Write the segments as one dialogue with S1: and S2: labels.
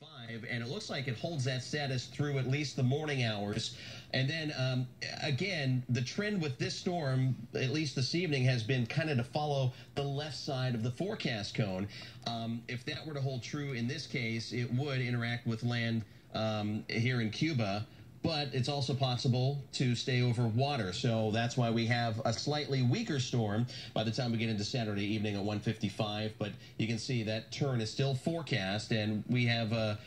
S1: 155, and it looks like it holds that status through at least the morning hours. And then, again, the trend with this storm, at least this evening, has been kind of to follow the left side of the forecast cone. If that were to hold true in this case, it would interact with land here in Cuba. But it's also possible to stay over water. So that's why we have a slightly weaker storm by the time we get into Saturday evening at 155. But you can see that turn is still forecast, and we have a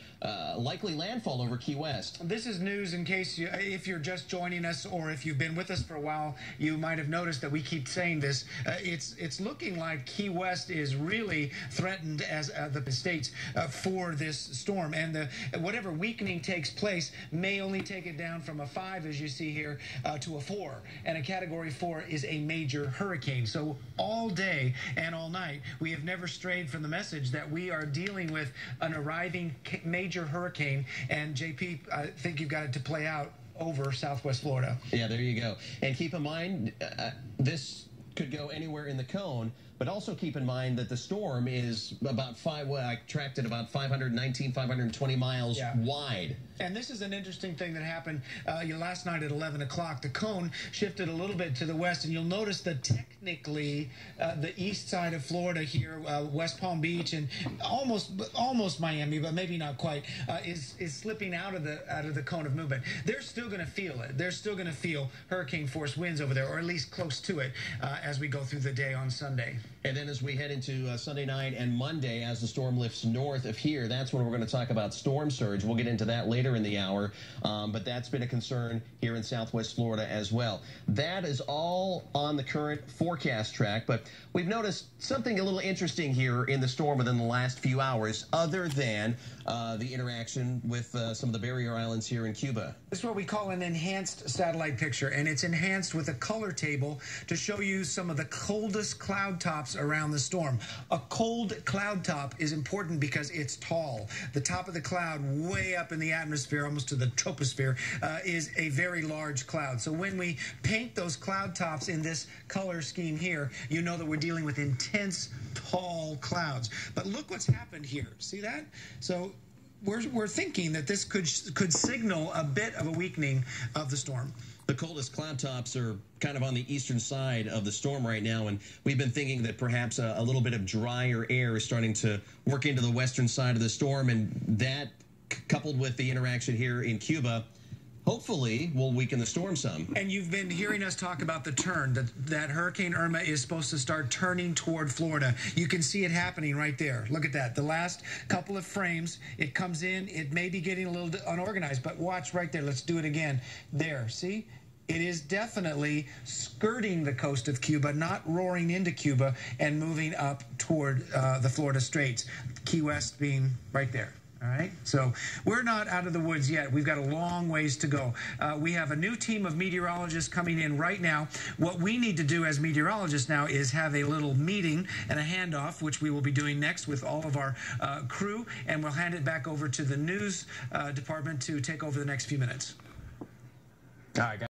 S1: likely landfall over Key West.
S2: This is news in case if you're just joining us, or if you've been with us for a while, you might have noticed that we keep saying this. It's looking like Key West is really threatened as the states for this storm. And whatever weakening takes place may only take it down from a 5, as you see here, to a 4. And a Category 4 is a major hurricane. So all day and all night, we have never strayed from the message that we are dealing with an arriving major hurricane. And JP, I think you've got it to play out over Southwest Florida.
S1: Yeah, there you go. And keep in mind, this could go anywhere in the cone, but also keep in mind that the storm is about I tracked it about 519, 520 miles wide.
S2: And this is an interesting thing that happened last night at 11 o'clock. The cone shifted a little bit to the west, and you'll notice that technically the east side of Florida here, West Palm Beach and almost Miami, but maybe not quite, is slipping out of the cone of movement. They're still going to feel it. They're still going to feel hurricane force winds over there, or at least close to it, as we go through the day on Sunday.
S1: And then as we head into Sunday night and Monday, as the storm lifts north of here, that's when we're going to talk about storm surge. We'll get into that later in the hour, but that's been a concern here in Southwest Florida as well. That is all on the current forecast track, but we've noticed something a little interesting here in the storm within the last few hours, other than the interaction with some of the barrier islands here in Cuba.
S2: This is what we call an enhanced satellite picture, and it's enhanced with a color table to show you some of the coldest cloud tops around the storm. A cold cloud top is important because it's tall. The top of the cloud, way up in the atmosphere, almost to the troposphere, is a very large cloud. So when we paint those cloud tops in this color scheme here, you know that we're dealing with intense, tall clouds. But look what's happened here. See that? So we're thinking that this could signal a bit of a weakening of the storm.
S1: The coldest cloud tops are kind of on the eastern side of the storm right now, and we've been thinking that perhaps a little bit of drier air is starting to work into the western side of the storm, and that, coupled with the interaction here in Cuba, hopefully will weaken the storm some.
S2: And you've been hearing us talk about the turn, that Hurricane Irma is supposed to start turning toward Florida. You can see it happening right there. Look at that. The last couple of frames, it comes in. It may be getting a little unorganized, but watch right there. Let's do it again. There, see? It is definitely skirting the coast of Cuba, not roaring into Cuba and moving up toward the Florida Straits, Key West being right there. All right, so we're not out of the woods yet. We've got a long ways to go. We have a new team of meteorologists coming in right now. What we need to do as meteorologists now is have a little meeting and a handoff, which we will be doing next with all of our crew, and we'll hand it back over to the news department to take over the next few minutes.
S3: All right, guys.